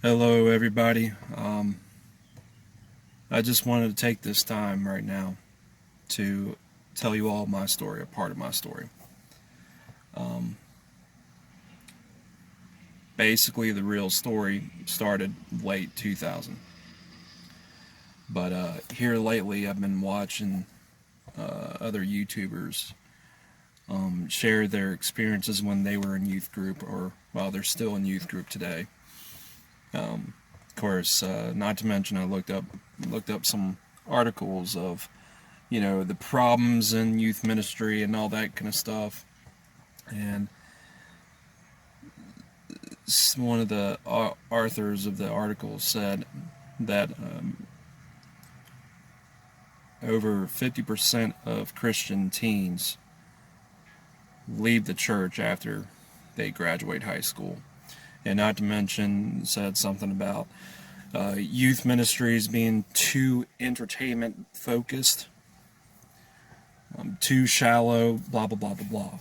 Hello, everybody. I just wanted to take this time right now to tell you all my story, a part of my story. Um, Basically, the real story started late 2000, but here lately, I've been watching other YouTubers share their experiences when they were in youth group, or while they're still in youth group today. Of course, not to mention, I looked up some articles of the problems in youth ministry and all that kind of stuff. And one of the authors of the article said that over 50% of Christian teens leave the church after they graduate high school. And not to mention, said something about youth ministries being too entertainment focused, too shallow, blah, blah, blah, blah, blah.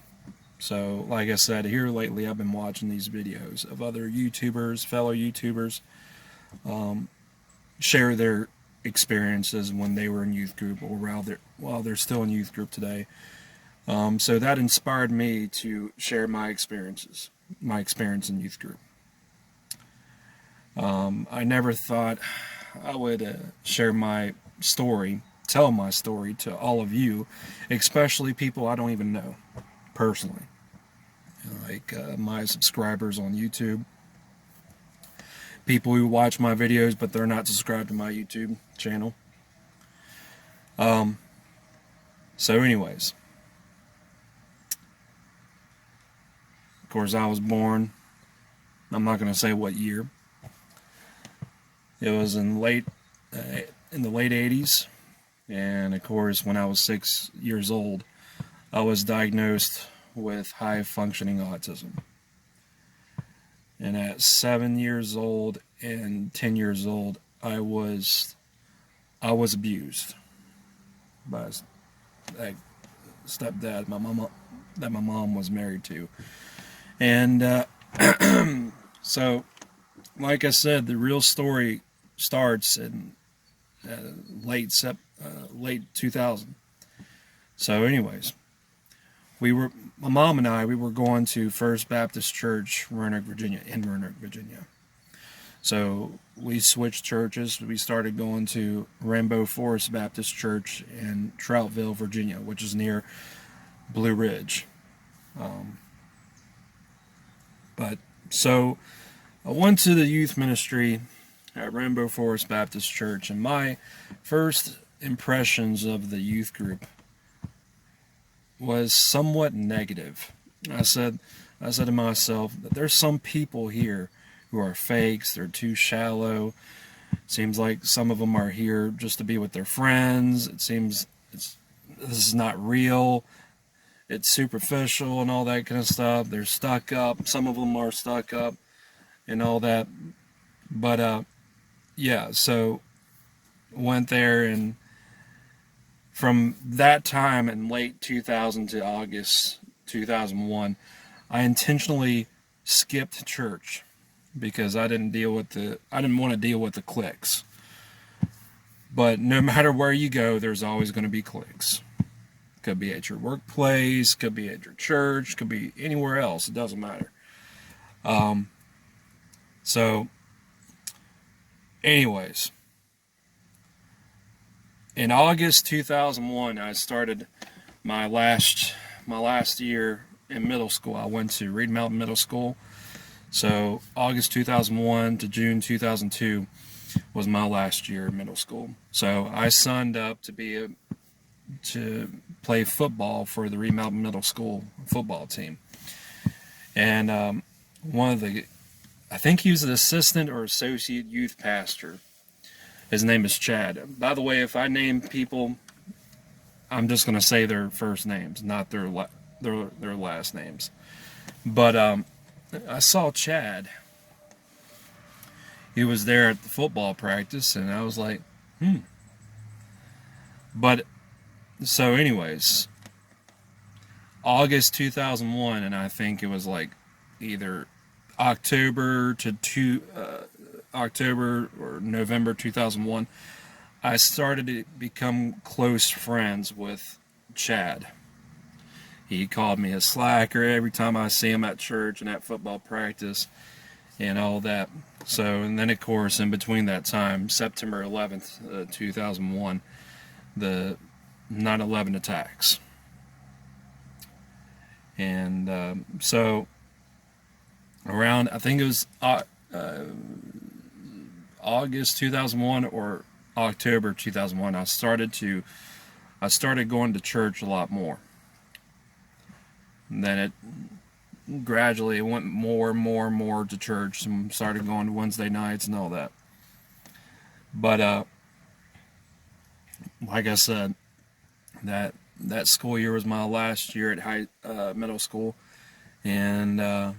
So, like I said, here lately I've been watching these videos of other YouTubers, fellow YouTubers, share their experiences when they were in youth group or while they're still in youth group today. So that inspired me to share my experience in youth group. I never thought I would share my story, tell my story to all of you, especially people I don't even know personally, like my subscribers on YouTube, people who watch my videos but they're not subscribed to my YouTube channel. So anyways, of course I was born, I'm not going to say what year. It was in the late 80s, and of course when I was 6 years old I was diagnosed with high functioning autism. And at 7 years old and 10 years old, I was abused by that stepdad that my mom was married to. And so, like I said, the real story starts in late 2000. So, anyways, my mom and I, we were going to First Baptist Church, in Roanoke, Virginia. So we switched churches. We started going to Rainbow Forest Baptist Church in Troutville, Virginia, which is near Blue Ridge. But so I went to the youth ministry at Rainbow Forest Baptist Church, and my first impressions of the youth group was somewhat negative. I said to myself that there's some people here who are fakes, they're too shallow. It seems like some of them are here just to be with their friends. It seems this is not real. It's superficial and all that kind of stuff. They're stuck up. Some of them are stuck up and all that. But yeah, so went there, and from that time in late 2000 to August 2001, I intentionally skipped church because I didn't want to deal with the cliques. But no matter where you go, there's always going to be cliques. Could be at your workplace, could be at your church, could be anywhere else. It doesn't matter. So, anyways, in August 2001, I started my last year in middle school. I went to Reed Mountain Middle School. So August 2001 to June 2002 was my last year in middle school. So I signed up to play football for the Reed Mountain Middle School football team. And I think he was an assistant or associate youth pastor. His name is Chad. By the way, if I name people, I'm just going to say their first names, not their last names. But I saw Chad. He was there at the football practice, and I was like, But so, anyways, August 2001, and I think it was like either October to October or November 2001, I started to become close friends with Chad. He called me a slacker every time I see him at church and at football practice and all that. So, and then of course, in between that time, September 11th, 2001, the 9/11 attacks. And so around, I think it was August 2001 or October 2001, I started going to church a lot more. And then it gradually went more and more and more to church, and started going to Wednesday nights and all that. But like I said, that school year was my last year at middle school, and of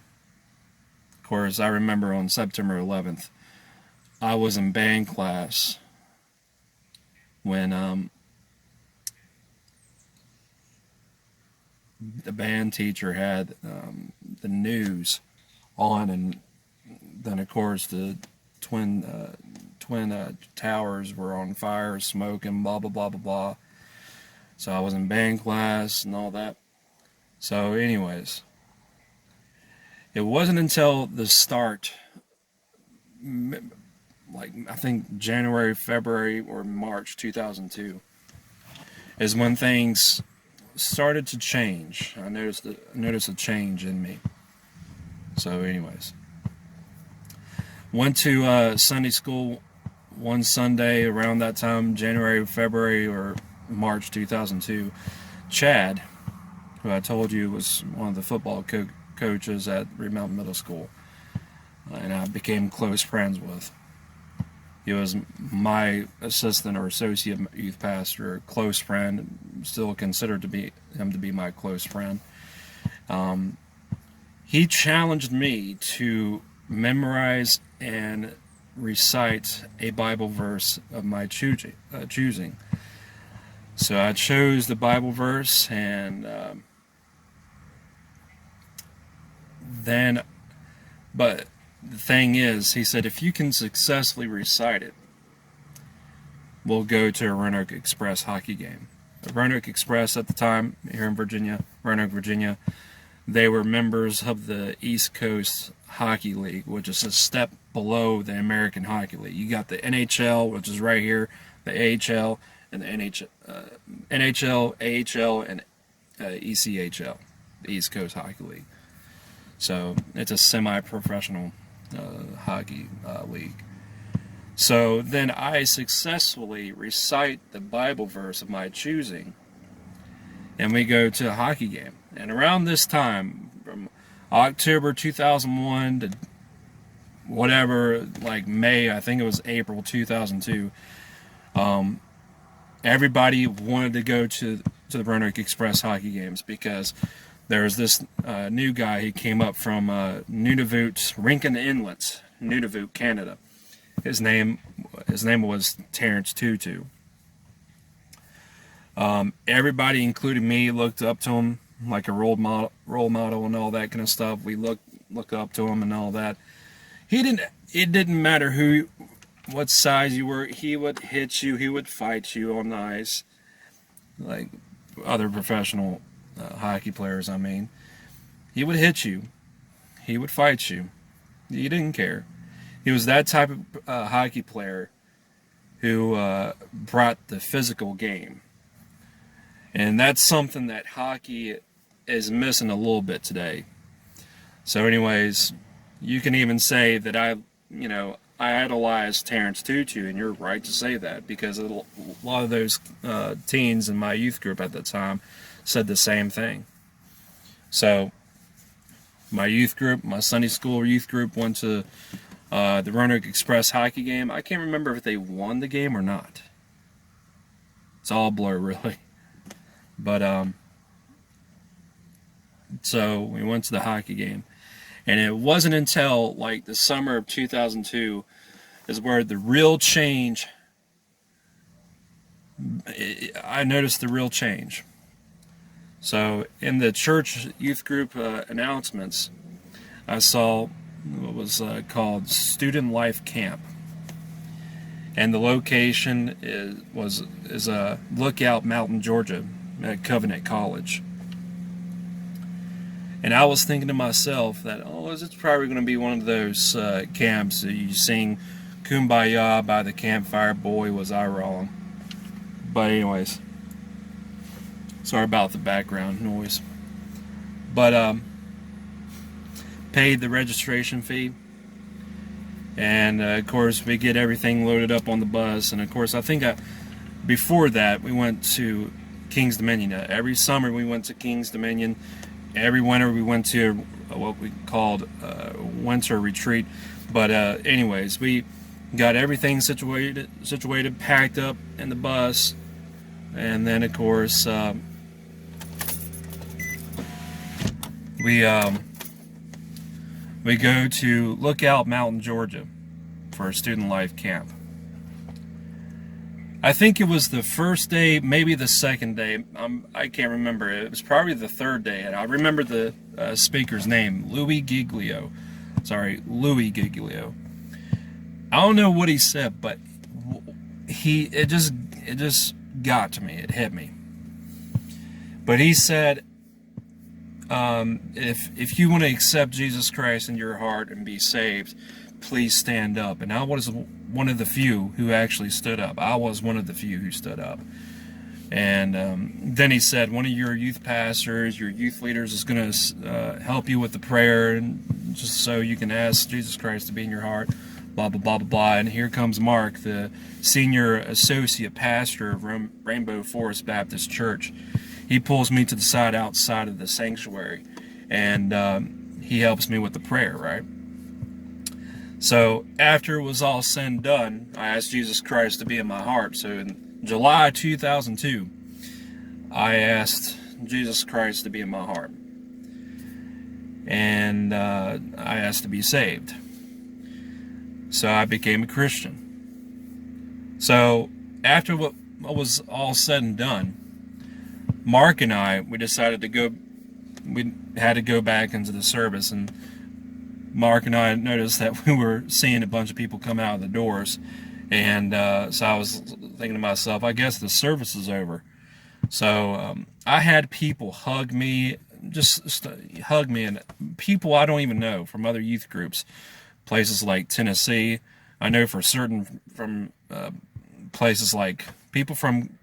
course I remember on September 11th, I was in band class when the band teacher had the news on, and then of course the twin towers were on fire, smoking, blah blah blah blah blah. So I was in band class and all that. So anyways, it wasn't until the start, like I think January, February, or March 2002, is when things started to change. I noticed a change in me. So anyways, went to Sunday school one Sunday around that time, January, February, or March 2002. Chad, who I told you was one of the football coaches at Remount Middle School, and I became close friends with. He was my assistant or associate youth pastor, close friend, still considered him to be my close friend. He challenged me to memorize and recite a Bible verse of my choosing. So I chose the Bible verse, and but the thing is, he said, if you can successfully recite it, we'll go to a Roanoke Express hockey game. The Roanoke Express at the time, here in Virginia, Roanoke, Virginia, they were members of the East Coast Hockey League, which is a step below the American Hockey League. You got the NHL, which is right here, the AHL, and the NHL, AHL, and ECHL, the East Coast Hockey League. So it's a semi-professional hockey league. So then I successfully recite the Bible verse of my choosing, and we go to a hockey game. And around this time, from October 2001 to whatever, like May, I think it was April 2002, everybody wanted to go to the Roanoke Express hockey games, because there was this new guy. He came up from Nunavut, Rincon Inlet, Nunavut, Canada. His name was Terrence Tutu. Everybody, including me, looked up to him like a role model and all that kind of stuff. We look up to him and all that. It didn't matter what size you were. He would hit you. He would fight you on the ice, like other professional hockey players. I mean, he would hit you. He would fight you. He didn't care. He was that type of hockey player who brought the physical game. And that's something that hockey is missing a little bit today. So anyways, you can even say that I idolized Terrence Tutu, and you're right to say that, because a lot of those teens in my youth group at the time said the same thing. So my youth group, my Sunday school youth group, went to the Roanoke Express hockey game. I can't remember if they won the game or not. It's all a blur, really. But so we went to the hockey game, and it wasn't until like the summer of 2002 is where the real change. I noticed the real change. So in the church youth group announcements, I saw was called Student Life Camp, and the location is Lookout Mountain, Georgia, at Covenant College. And I was thinking to myself that, it's probably going to be one of those camps that you sing Kumbaya by the campfire. Boy, was I wrong. But anyways, sorry about the background noise. But paid the registration fee, and of course we get everything loaded up on the bus. And of course, I think before that we went to King's Dominion. Every summer we went to King's Dominion. Every winter we went to what we called winter retreat. But anyways, we got everything situated, packed up in the bus, and then of course we go to Lookout Mountain, Georgia, for a student life camp. I think it was the first day, maybe the second day. I can't remember. It was probably the third day. And I remember the speaker's name, Louis Giglio. I don't know what he said, but it just got to me. It hit me. But he said, if you want to accept Jesus Christ in your heart and be saved, please stand up. And I was one of the few who actually stood up. I was one of the few who stood up. And then he said, one of your youth pastors, your youth leaders, is going to help you with the prayer, and just so you can ask Jesus Christ to be in your heart, blah, blah, blah, blah, blah. And here comes Mark, the senior associate pastor of Rainbow Forest Baptist Church. He pulls me to the side outside of the sanctuary, and he helps me with the prayer, right? So after it was all said and done, I asked Jesus Christ to be in my heart. So in July 2002, I asked Jesus Christ to be in my heart. And I asked to be saved. So I became a Christian. So after what was all said and done, Mark and I, we decided to go, we had to go back into the service, and Mark and I noticed that we were seeing a bunch of people come out of the doors, and so I was thinking to myself, I guess the service is over. So I had people hug me, just hug me, and people I don't even know from other youth groups, places like Tennessee. I know for certain from places like people from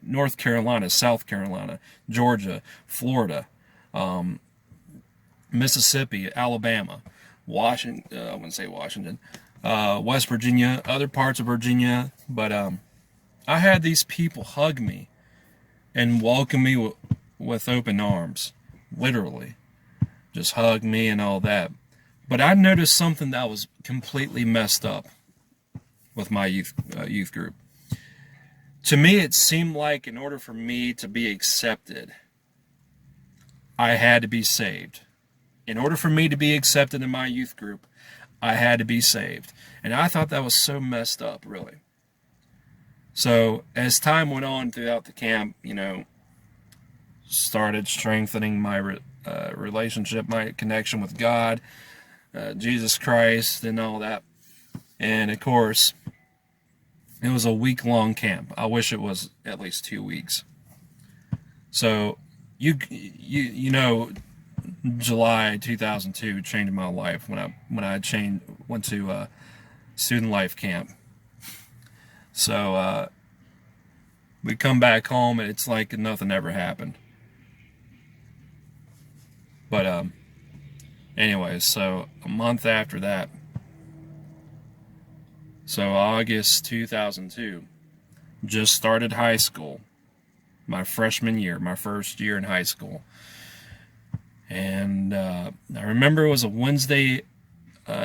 North Carolina, South Carolina, Georgia, Florida, Mississippi, Alabama, Washington, I wouldn't say Washington, West Virginia, other parts of Virginia. But I had these people hug me and welcome me with open arms, literally, just hug me and all that. But I noticed something that was completely messed up with my youth group. To me, it seemed like in order for me to be accepted, I had to be saved. In order for me to be accepted in my youth group, I had to be saved. And I thought that was so messed up, really. So as time went on throughout the camp, started strengthening my relationship, my connection with God, Jesus Christ, and all that. And of course, it was a week-long camp. I wish it was at least 2 weeks. So you know, July 2002 changed my life when I went to student life camp. So we come back home and it's like nothing ever happened. But anyways, so a month after that, so August 2002, just started high school, my freshman year, my first year in high school. And I remember it was a Wednesday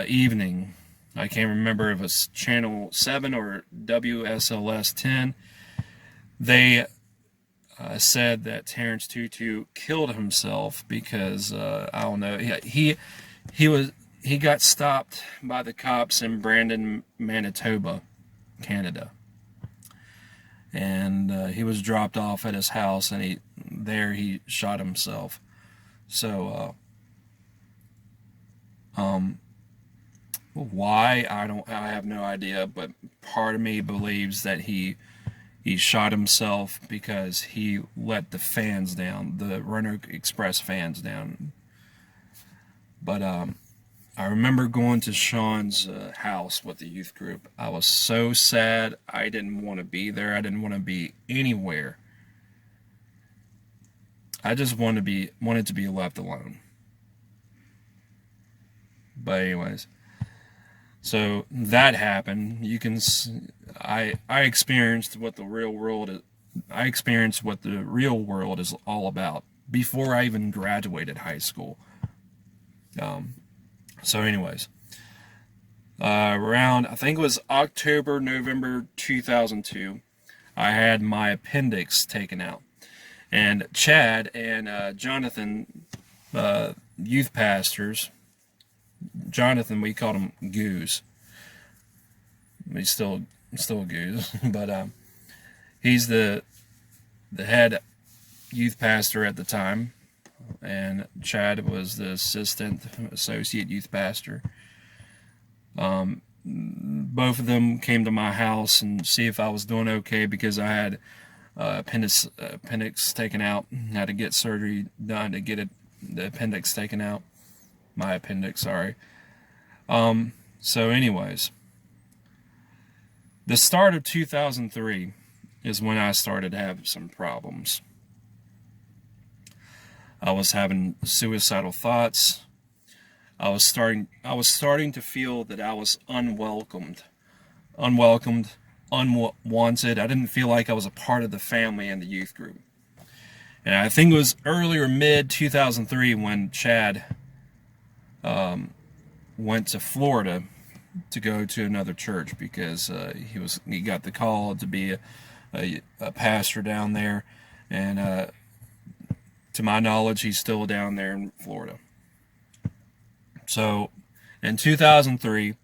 evening. I can't remember if it was Channel 7 or WSLS 10. They said that Terrence Tutu killed himself because, I don't know, he got stopped by the cops in Brandon, Manitoba, Canada. And he was dropped off at his house, and he shot himself. So Why, I have no idea, but part of me believes that he shot himself because he let the fans down, the Roanoke Express fans down. But I remember going to Sean's house with the youth group. I was so sad. I didn't want to be there. I didn't want to be anywhere. I just wanted to be left alone. But anyways, so that happened. I experienced what the real world is. I experienced what the real world is all about before I even graduated high school. So anyways, around, I think it was October, November 2002, I had my appendix taken out. And Chad and Jonathan, youth pastors, Jonathan, we called him Goose. He's still a Goose, but he's the head youth pastor at the time, and Chad was the associate youth pastor. Both of them came to my house and see if I was doing okay, because I had appendix taken out. Had to get surgery done to get the appendix taken out. My appendix, sorry. So anyways, the start of 2003 is when I started to have some problems. I was having suicidal thoughts. I was starting to feel that I was unwelcomed, unwanted. I didn't feel like I was a part of the family and the youth group. And I think it was early or mid 2003 when Chad went to Florida to go to another church, because he got the call to be a pastor down there, and to my knowledge, he's still down there in Florida. So in 2003,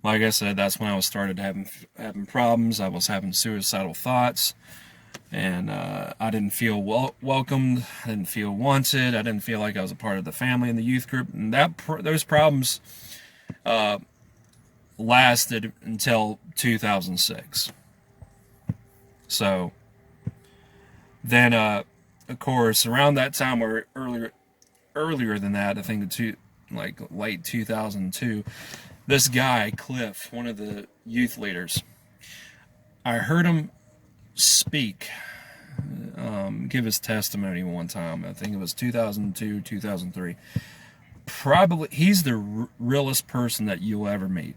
like I said, that's when I started having problems. I was having suicidal thoughts, and I didn't feel welcomed. I didn't feel wanted. I didn't feel like I was a part of the family and the youth group. And those problems lasted until 2006. So then, of course, around that time, or earlier than that, I think late 2002, this guy, Cliff, one of the youth leaders, I heard him speak, give his testimony one time. I think it was 2002, 2003. Probably, he's the realest person that you'll ever meet.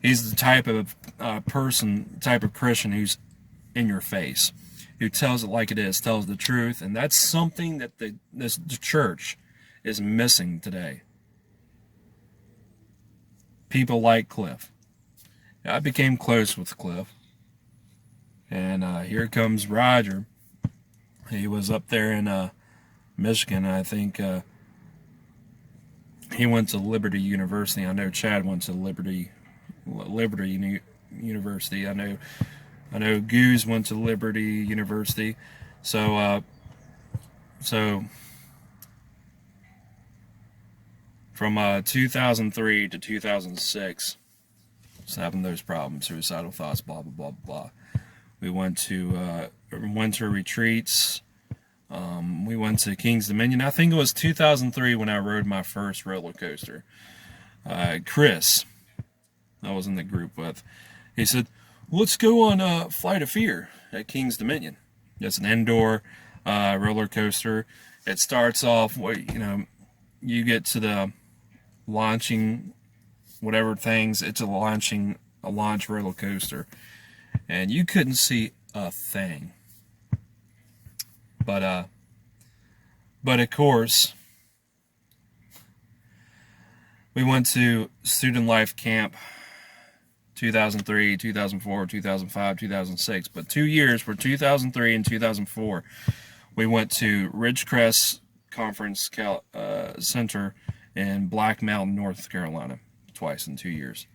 He's the type of type of Christian who's in your face, who tells it like it is, tells the truth, and that's something that the church is missing today. People like Cliff. I became close with Cliff, and here comes Roger. He was up there in Michigan. I think he went to Liberty University. I know Chad went to Liberty University. I know Goose went to Liberty University. So from 2003 to 2006, was having those problems, suicidal thoughts, blah blah blah blah. We went to winter retreats. We went to King's Dominion. I think it was 2003 when I rode my first roller coaster. Chris, I was in the group with, he said, let's go on Flight of Fear at King's Dominion. It's an indoor roller coaster. It starts off, you get to the launching, whatever things, it's a launch roller coaster. And you couldn't see a thing. But of course, we went to Student Life Camp 2003, 2004, 2005, 2006. But 2 years were 2003 and 2004. We went to Ridgecrest Conference Center in Black Mountain, North Carolina, twice in 2 years.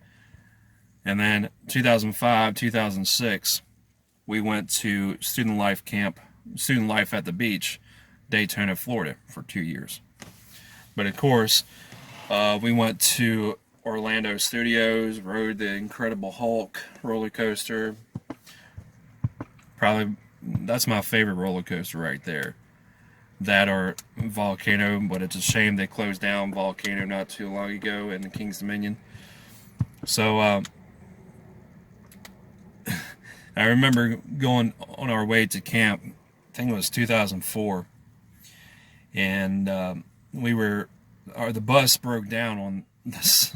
And then 2005, 2006, we went to Student Life at the Beach, Daytona, Florida, for 2 years. But of course, We went to Orlando Studios, rode the Incredible Hulk roller coaster. Probably that's my favorite roller coaster right there. That or Volcano, but it's a shame they closed down Volcano not too long ago in the King's Dominion. So I remember going on our way to camp. I think it was 2004, and the bus broke down on this.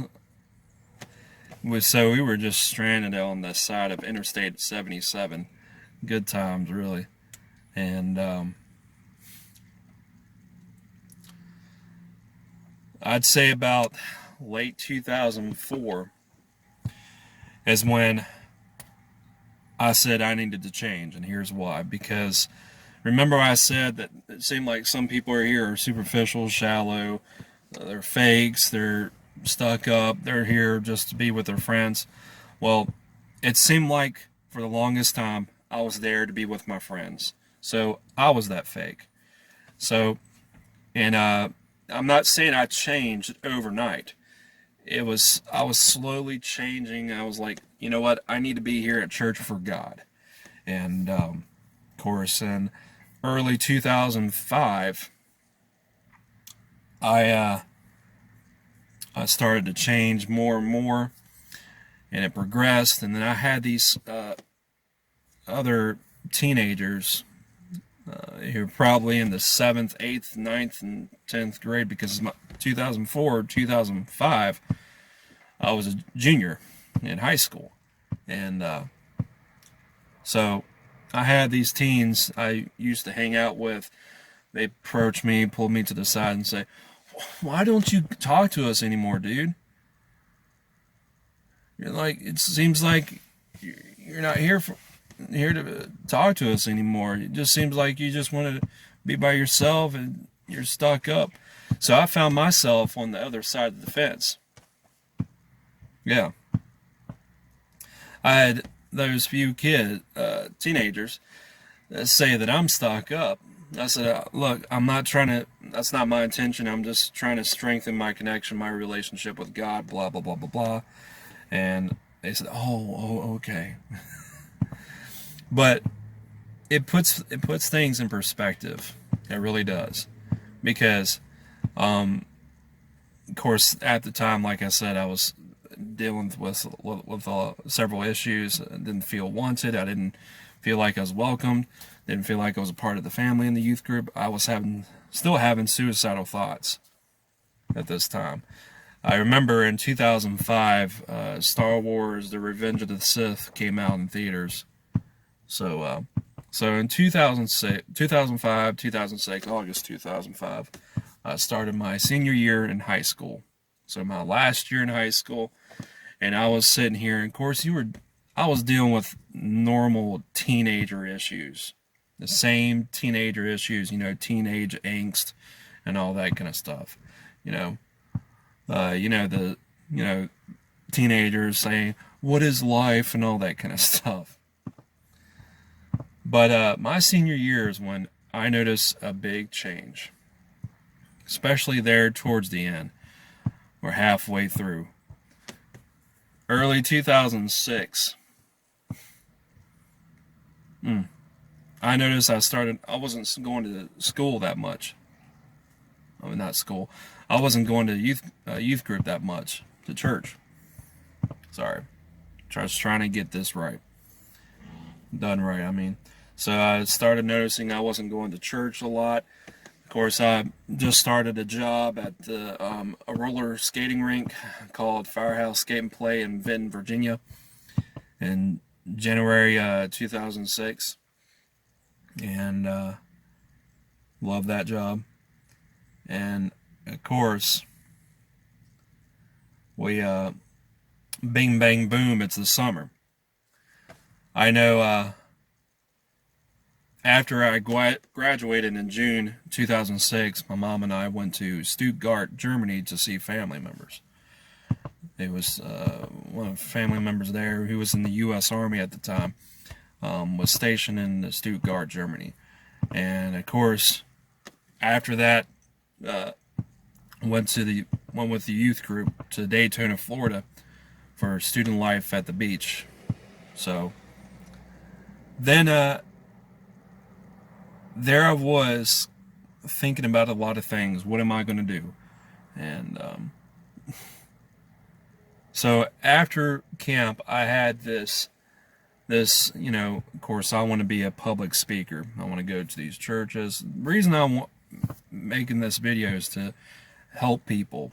So we were just stranded on the side of Interstate 77. Good times, really. And I'd say about late 2004 is when I said I needed to change, and here's why. Because remember I said that it seemed like some people here are superficial, shallow, they're fakes, they're stuck up, they're here just to be with their friends. Well, it seemed like for the longest time I was there to be with my friends. So I was that fake. So, and I'm not saying I changed overnight. I was slowly changing. I was like, you know what? I need to be here at church for God. And of course, in early 2005, I started to change more and more, and it progressed. And then I had these other teenagers who were probably in the 7th, 8th, 9th, and 10th grade, because 2004, 2005, I was a junior in high school. And so I had these teens I used to hang out with. They approached me, pulled me to the side, and say, "Why don't you talk to us anymore, dude? You're like, it seems like you're not here to talk to us anymore. It just seems like you just want to be by yourself and you're stuck up." So I found myself on the other side of the fence. Yeah. I had those few teenagers, that say that I'm stuck up. I said, look, that's not my intention. I'm just trying to strengthen my connection, my relationship with God, blah, blah, blah, blah, blah. And they said, oh, okay. But it puts things in perspective. It really does. Because, of course, at the time, like I said, I was dealing with several issues. I didn't feel wanted. I didn't feel like I was welcomed. Didn't feel like I was a part of the family in the youth group. I was still having suicidal thoughts at this time. I remember in 2005, Star Wars: The Revenge of the Sith came out in theaters. So in 2005, 2006, August 2005, I started my senior year in high school. So my last year in high school, and I was sitting here, and of course I was dealing with normal teenager issues. The same teenager issues, teenage angst and all that kind of stuff. Teenagers saying, "What is life?" and all that kind of stuff. But my senior year is when I noticed a big change, especially there towards the end. We're halfway through. Early 2006. I noticed I wasn't going to school that much. I mean, not school. I wasn't going to youth group that much, to church. Sorry. Just trying to get this right. Done right, I mean. So I started noticing I wasn't going to church a lot. Of course, I just started a job at a roller skating rink called Firehouse Skate and Play in Vinton, Virginia, in January 2006. And love that job. And of course, we bing bang boom, it's the summer. I know after I graduated in June 2006, my mom and I went to Stuttgart, Germany to see family members. It was one of the family members there who was in the U.S. Army at the time, was stationed in Stuttgart, Germany. And of course, after that, went to the went with the youth group to Daytona, Florida for student life at the beach. So then there I was thinking about a lot of things. What am I going to do? And so after camp, I had this, of course, I want to be a public speaker. I want to go to these churches. The reason I'm making this video is to help people.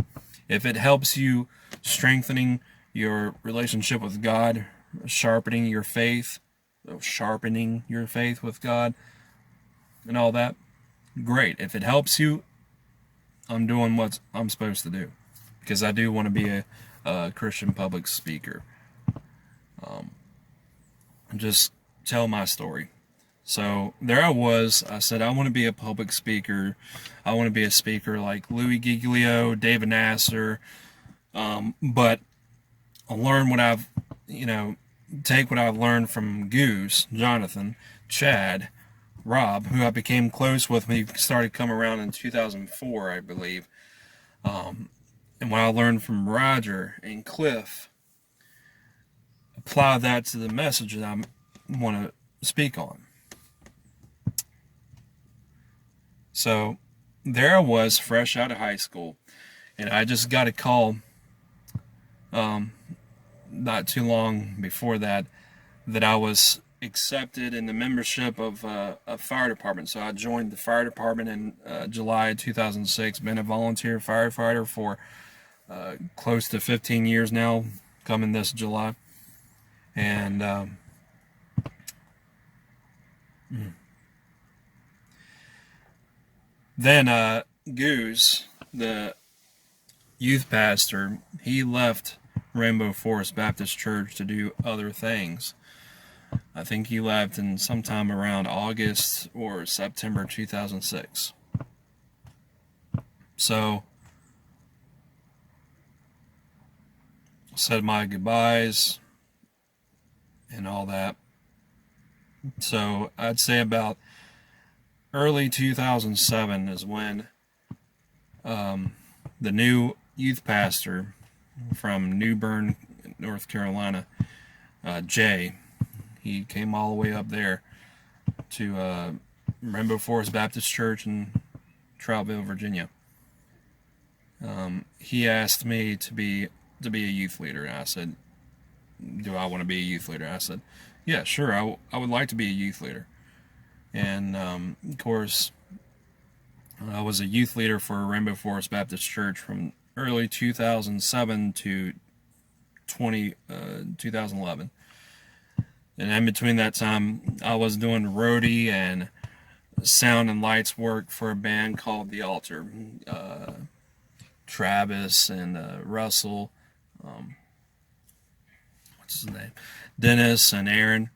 If it helps you strengthening your relationship with God, sharpening your faith with God, and all that, great. If it helps you, I'm doing what I'm supposed to do, because I do want to be a Christian public speaker. Just tell my story. So there I was. I said I want to be a public speaker. I want to be a speaker like Louis Giglio, David Nasser, but I'll learn what I've, take what I've learned from Goose, Jonathan, Chad, Rob, who I became close with when he started coming around in 2004, I believe. And what I learned from Roger and Cliff, apply that to the message that I want to speak on. So there I was, fresh out of high school, and I just got a call not too long before that I was accepted in the membership of a fire department. So I joined the fire department in July 2006, been a volunteer firefighter for close to 15 years now, coming this July. And then Goose, the youth pastor, he left Rainbow Forest Baptist Church to do other things. I think he left in sometime around August or September 2006. So said my goodbyes and all that. So I'd say about early 2007 is when the new youth pastor from New Bern, North Carolina, Jay, he came all the way up there to Rainbow Forest Baptist Church in Troutville, Virginia. He asked me to be a youth leader, and I said, do I want to be a youth leader? I said, yeah, sure, I would like to be a youth leader. And of course, I was a youth leader for Rainbow Forest Baptist Church from early 2007 to 2011. And in between that time, I was doing roadie and sound and lights work for a band called The Altar. Travis and Russell, what's his name? Dennis and Aaron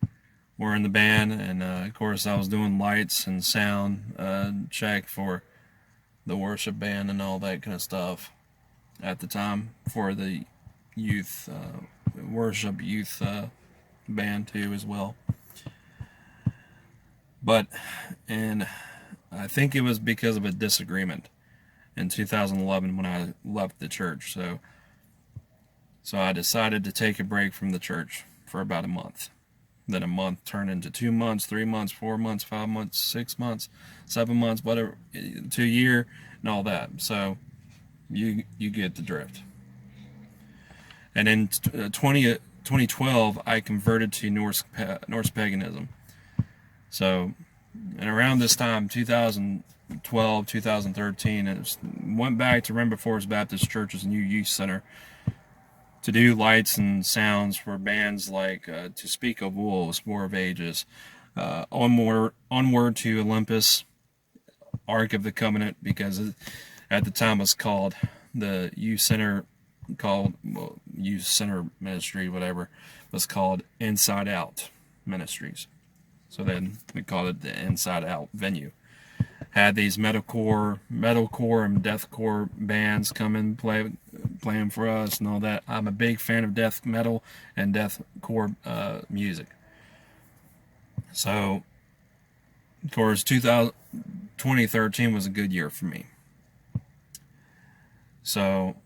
were in the band, and of course I was doing lights and sound check for the worship band and all that kind of stuff at the time for the youth worship youth band too as well. But and I think it was because of a disagreement in 2011 when I left the church. So I decided to take a break from the church for about a month. Then a month turned into 2 months, 3 months, 4 months, 5 months, 6 months, 7 months, whatever, to a year, and all that. So you get the drift. And in 2012, I converted to Norse paganism. So, and around this time, 2012, 2013, it went back to Rainbow Forest Baptist Church's new youth center to do lights and sounds for bands like To Speak of Wolves, War of Ages, Onward to Olympus, Ark of the Covenant, because at the time it was called the youth center, youth center ministry, whatever, was called Inside Out Ministries. So then we called it the Inside Out venue. Had these metalcore and deathcore bands come and playing for us and all that. I'm a big fan of death metal and deathcore music. So, of course, 2013 was a good year for me. So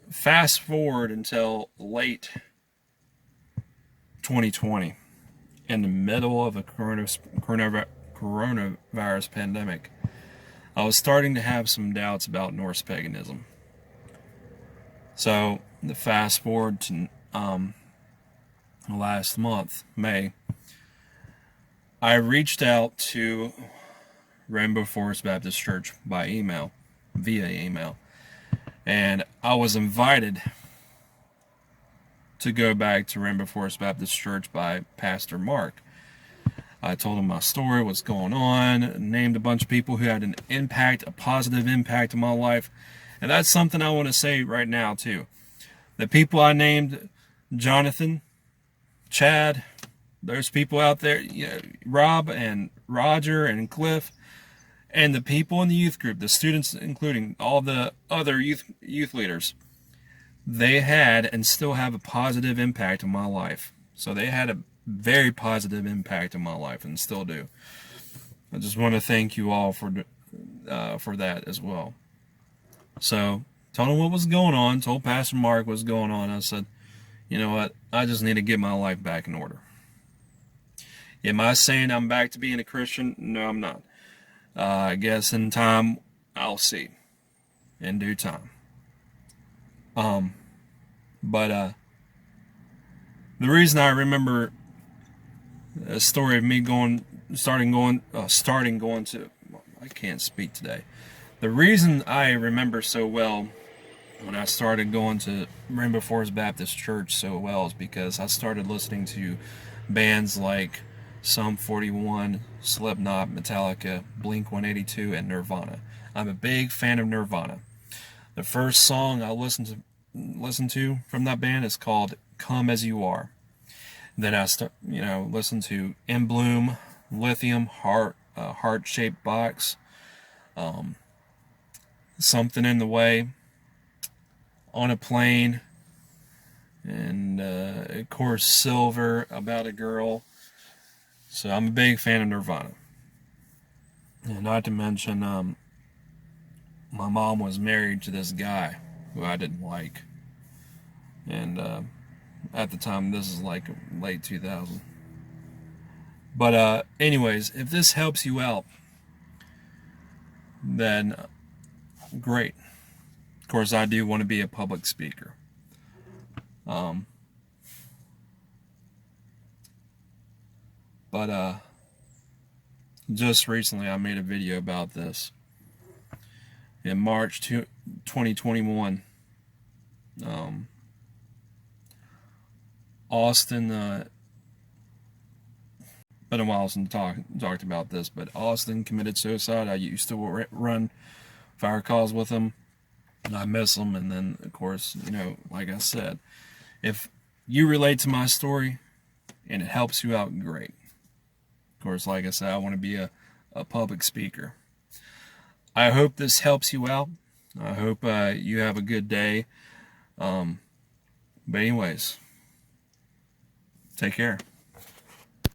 fast forward until late 2020, in the middle of a coronavirus pandemic, I was starting to have some doubts about Norse paganism. So, the fast forward to last month, May, I reached out to Rainbow Forest Baptist Church via email, and I was invited to go back to Rainbow Forest Baptist Church by Pastor Mark. I told him my story, what's going on, named a bunch of people who had a positive impact in my life. And that's something I want to say right now too. The people I named, Jonathan, Chad, those people out there, Rob and Roger and Cliff, and the people in the youth group, the students, including all the other youth leaders, they had and still have a positive impact on my life. So they had a very positive impact on my life and still do. I just want to thank you all for that as well. So, told him what was going on, told Pastor Mark what was going on. I said, you know what, I just need to get my life back in order. Am I saying I'm back to being a Christian? No, I'm not. I guess in time, I'll see. In due time. But the reason I remember a story of me starting going to, I can't speak today. The reason I remember so well when I started going to Rainbow Forest Baptist Church so well is because I started listening to bands like Sum 41, Slipknot, Metallica, Blink-182, and Nirvana. I'm a big fan of Nirvana. The first song I listened to from that band is called "Come As You Are." Then I listened to In Bloom, Lithium, Heart-Shaped Box, Something in the Way, On a Plane, and of course Silver, About a Girl. So I'm a big fan of Nirvana. And not to mention, my mom was married to this guy who I didn't like. And at the time, this is like late 2000. But anyways, if this helps you out, then great. Of course, I do want to be a public speaker. But just recently I made a video about this. In March 2021, Austin, been a while since talked about this, but Austin committed suicide. I used to run fire calls with him. I miss him. And then, of course, like I said, if you relate to my story and it helps you out, great. Of course, like I said, I want to be a public speaker. I hope this helps you out. I hope you have a good day. But anyways, take care.